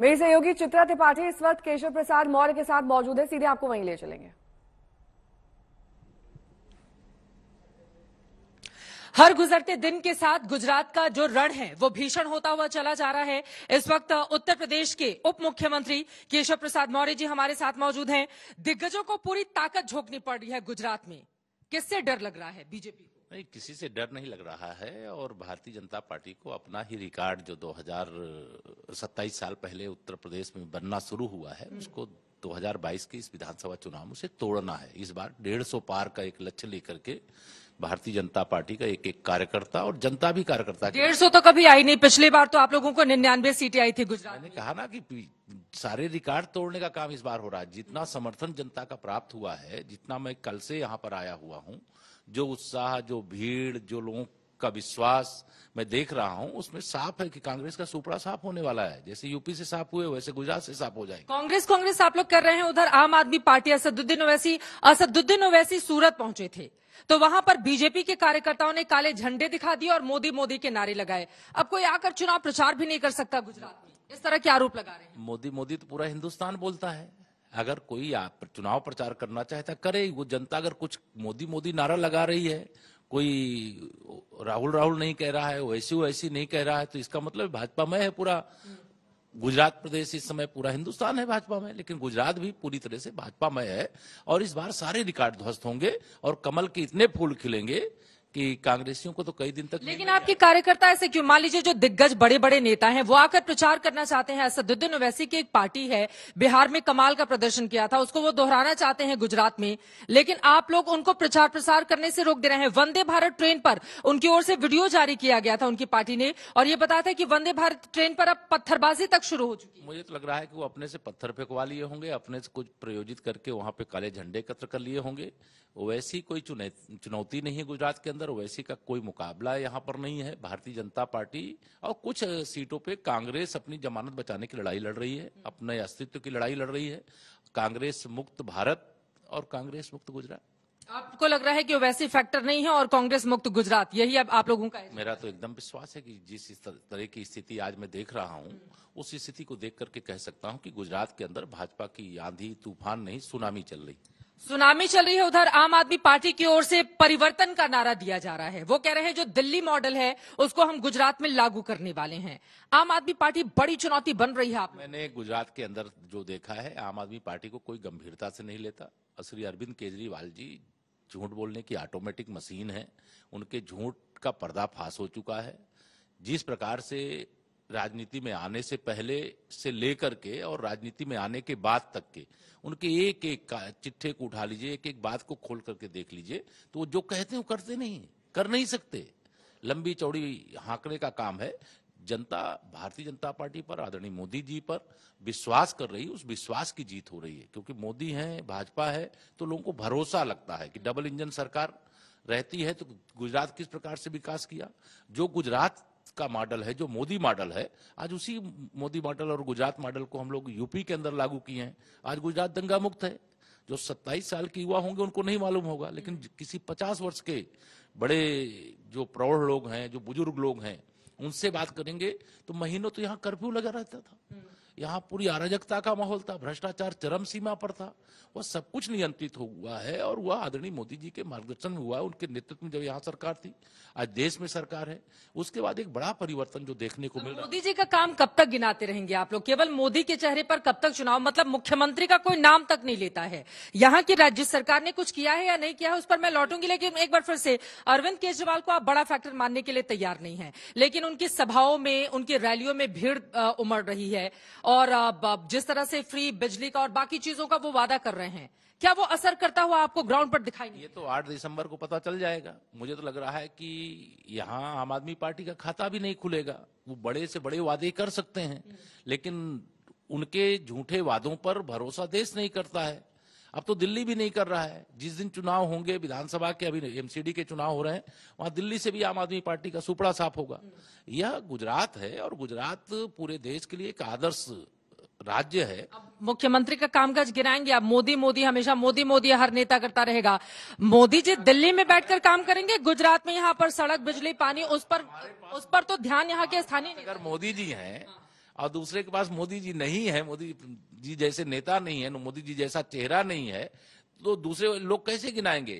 मेरी सहयोगी चित्रा त्रिपाठी इस वक्त केशव प्रसाद मौर्य के साथ मौजूद है, सीधे आपको वहीं ले चलेंगे। हर गुजरते दिन के साथ गुजरात का जो रण है वो भीषण होता हुआ चला जा रहा है। इस वक्त उत्तर प्रदेश के उप मुख्यमंत्री केशव प्रसाद मौर्य जी हमारे साथ मौजूद हैं। दिग्गजों को पूरी ताकत झोंकनी पड़ रही है गुजरात में, किससे डर लग रहा है बीजेपी को? नहीं, किसी से डर नहीं लग रहा है और भारतीय जनता पार्टी को अपना ही रिकॉर्ड जो 27 साल पहले उत्तर प्रदेश में बनना शुरू हुआ है उसको 2022 के इस विधानसभा चुनाव में से तोड़ना है। इस बार 150 पार का एक लक्ष्य लेकर के भारतीय जनता पार्टी का एक एक कार्यकर्ता और जनता भी कार्यकर्ता 150 तो कभी आई नहीं, पिछली बार तो आप लोगों को 99 सीटें आई थी गुजरात। मैंने कहा ना कि सारे रिकॉर्ड तोड़ने का काम इस बार हो रहा है। जितना समर्थन जनता का प्राप्त हुआ है, जितना मैं कल से यहाँ पर आया हुआ हूँ, जो उत्साह, जो भीड़, जो लोगों का विश्वास मैं देख रहा हूं, उसमें साफ है कि कांग्रेस का सुपड़ा साफ होने वाला है। जैसे यूपी से साफ हुए वैसे गुजरात से साफ हो जाएंगे। कांग्रेस आप लोग कर रहे हैं, उधर आम आदमी पार्टी असदुद्दीन ओवैसी सूरत पहुंचे थे तो वहां पर बीजेपी के कार्यकर्ताओं ने काले झंडे दिखा दिए और मोदी मोदी के नारे लगाए। अब कोई आकर चुनाव प्रचार भी नहीं कर सकता गुजरात में, इस तरह के आरोप लगा रहे हैं। मोदी मोदी तो पूरा हिंदुस्तान बोलता है। अगर कोई चुनाव प्रचार करना चाहता करे, वो जनता अगर कुछ मोदी मोदी नारा लगा रही है, कोई राहुल नहीं कह रहा है, वैसी नहीं कह रहा है, तो इसका मतलब भाजपा में है पूरा गुजरात प्रदेश। इस समय पूरा हिंदुस्तान है भाजपा में, लेकिन गुजरात भी पूरी तरह से भाजपा में है और इस बार सारे रिकॉर्ड ध्वस्त होंगे और कमल के इतने फूल खिलेंगे कि कांग्रेसियों को तो कई दिन तक। लेकिन आपके कार्यकर्ता ऐसे क्यों? मान लीजिए जो दिग्गज बड़े बड़े नेता हैं वो आकर प्रचार करना चाहते हैं। असदुद्दीन ओवैसी की एक पार्टी है, बिहार में कमाल का प्रदर्शन किया था, उसको वो दोहराना चाहते हैं गुजरात में, लेकिन आप लोग उनको प्रचार प्रसार करने से रोक दे रहे हैं। वंदे भारत ट्रेन पर उनकी ओर से वीडियो जारी किया गया था उनकी पार्टी ने, और ये बताया था कि वंदे भारत ट्रेन पर अब पत्थरबाजी तक शुरू हो चुकी है। मुझे तो लग रहा है कि वो अपने से पत्थर फेंकवा लिए होंगे, अपने से कुछ प्रयोजित करके वहां पे काले झंडे एकत्र कर लिए होंगे। ओवैसी कोई चुनौती नहीं है गुजरात के अंदर, ओवैसी का कोई मुकाबला यहाँ पर नहीं है। भारतीय जनता पार्टी और कुछ सीटों पे कांग्रेस अपनी जमानत बचाने की लड़ाई लड़ रही है, अपने अस्तित्व की लड़ाई लड़ रही है। कांग्रेस मुक्त भारत और कांग्रेस मुक्त गुजरात। आपको लग रहा है कि ओवैसी फैक्टर नहीं है और कांग्रेस मुक्त गुजरात, यही अब आप लोगों का है? मेरा तो एकदम विश्वास है कि जिस तरह की स्थिति आज मैं देख रहा हूँ, उस स्थिति को देख करके कह सकता हूँ कि गुजरात के अंदर भाजपा की आंधी तूफान नहीं, सुनामी चल रही है। उधर आम आदमी पार्टी की ओर से परिवर्तन का नारा दिया जा रहा है। वो कह रहे हैं जो दिल्ली मॉडल है उसको हम गुजरात में लागू करने वाले हैं। आम आदमी पार्टी बड़ी चुनौती बन रही है। आप मैंने गुजरात के अंदर जो देखा है, आम आदमी पार्टी को कोई गंभीरता से नहीं लेता। श्री अरविंद केजरीवाल जी झूठ बोलने की ऑटोमेटिक मशीन है, उनके झूठ का पर्दाफाश हो चुका है। जिस प्रकार से राजनीति में आने से पहले से लेकर के और राजनीति में आने के बाद तक के उनके एक एक चिट्ठे को उठा लीजिए, एक एक बात को खोल करके देख लीजिए, तो वो जो कहते हैं वो करते नहीं, कर नहीं सकते। लंबी चौड़ी हाँकने का काम है। जनता भारतीय जनता पार्टी पर, आदरणीय मोदी जी पर विश्वास कर रही है, उस विश्वास की जीत हो रही है। क्योंकि मोदी है, भाजपा है, तो लोगों को भरोसा लगता है कि डबल इंजन सरकार रहती है तो गुजरात किस प्रकार से विकास किया। जो गुजरात का मॉडल है, जो मोदी मॉडल है, आज उसी मोदी मॉडल और गुजरात मॉडल को हम लोग यूपी के अंदर लागू किए हैं। आज गुजरात दंगा मुक्त है। जो 27 साल के युवा होंगे उनको नहीं मालूम होगा, लेकिन किसी 50 वर्ष के बड़े जो प्रौढ़ लोग हैं, जो बुजुर्ग लोग हैं, उनसे बात करेंगे तो महीनों तो यहाँ कर्फ्यू लगा रहता था, यहाँ पूरी अराजकता का माहौल था, भ्रष्टाचार चरम सीमा पर था। वह सब कुछ नियंत्रित हुआ है और वह आदरणीय मोदी जी के मार्गदर्शन में हुआ है। उनके नेतृत्व में जब यहाँ सरकार थी, आज देश में सरकार है, उसके बाद एक बड़ा परिवर्तन जो देखने को मिल रहा है। मोदी जी का काम कब तक गिनाते रहेंगे आप लोग? केवल मोदी के चेहरे पर कब तक चुनाव? मतलब मुख्यमंत्री का कोई नाम तक नहीं लेता है। यहाँ की राज्य सरकार ने कुछ किया है या नहीं किया है उस पर मैं लौटूंगी, लेकिन एक बार फिर से अरविंद केजरीवाल को आप बड़ा फैक्टर मानने के लिए तैयार नहीं है, लेकिन उनकी सभाओं में, उनकी रैलियों में भीड़ उमड़ रही है और जिस तरह से फ्री बिजली का और बाकी चीजों का वो वादा कर रहे हैं, क्या वो असर करता हुआ आपको ग्राउंड पर दिखाई नहीं? ये तो 8 दिसंबर को पता चल जाएगा। मुझे तो लग रहा है कि यहाँ आम आदमी पार्टी का खाता भी नहीं खुलेगा। वो बड़े से बड़े वादे कर सकते हैं, लेकिन उनके झूठे वादों पर भरोसा देश नहीं करता है। अब तो दिल्ली भी नहीं कर रहा है। जिस दिन चुनाव होंगे विधानसभा के, अभी एमसीडी के चुनाव हो रहे हैं, वहां दिल्ली से भी आम आदमी पार्टी का सुपड़ा साफ होगा। यह गुजरात है और गुजरात पूरे देश के लिए एक आदर्श राज्य है। मुख्यमंत्री का कामकाज गिराएंगे आप? मोदी मोदी, हमेशा मोदी मोदी हर नेता करता रहेगा। मोदी जी दिल्ली में बैठकर काम करेंगे, गुजरात में यहाँ पर सड़क, बिजली, पानी, उस पर तो ध्यान यहाँ के स्थानीय। अगर मोदी जी हैं और दूसरे के पास मोदी जी नहीं है, मोदी जी जैसे नेता नहीं है, मोदी जी जैसा चेहरा नहीं है, तो दूसरे लोग कैसे गिनाएंगे?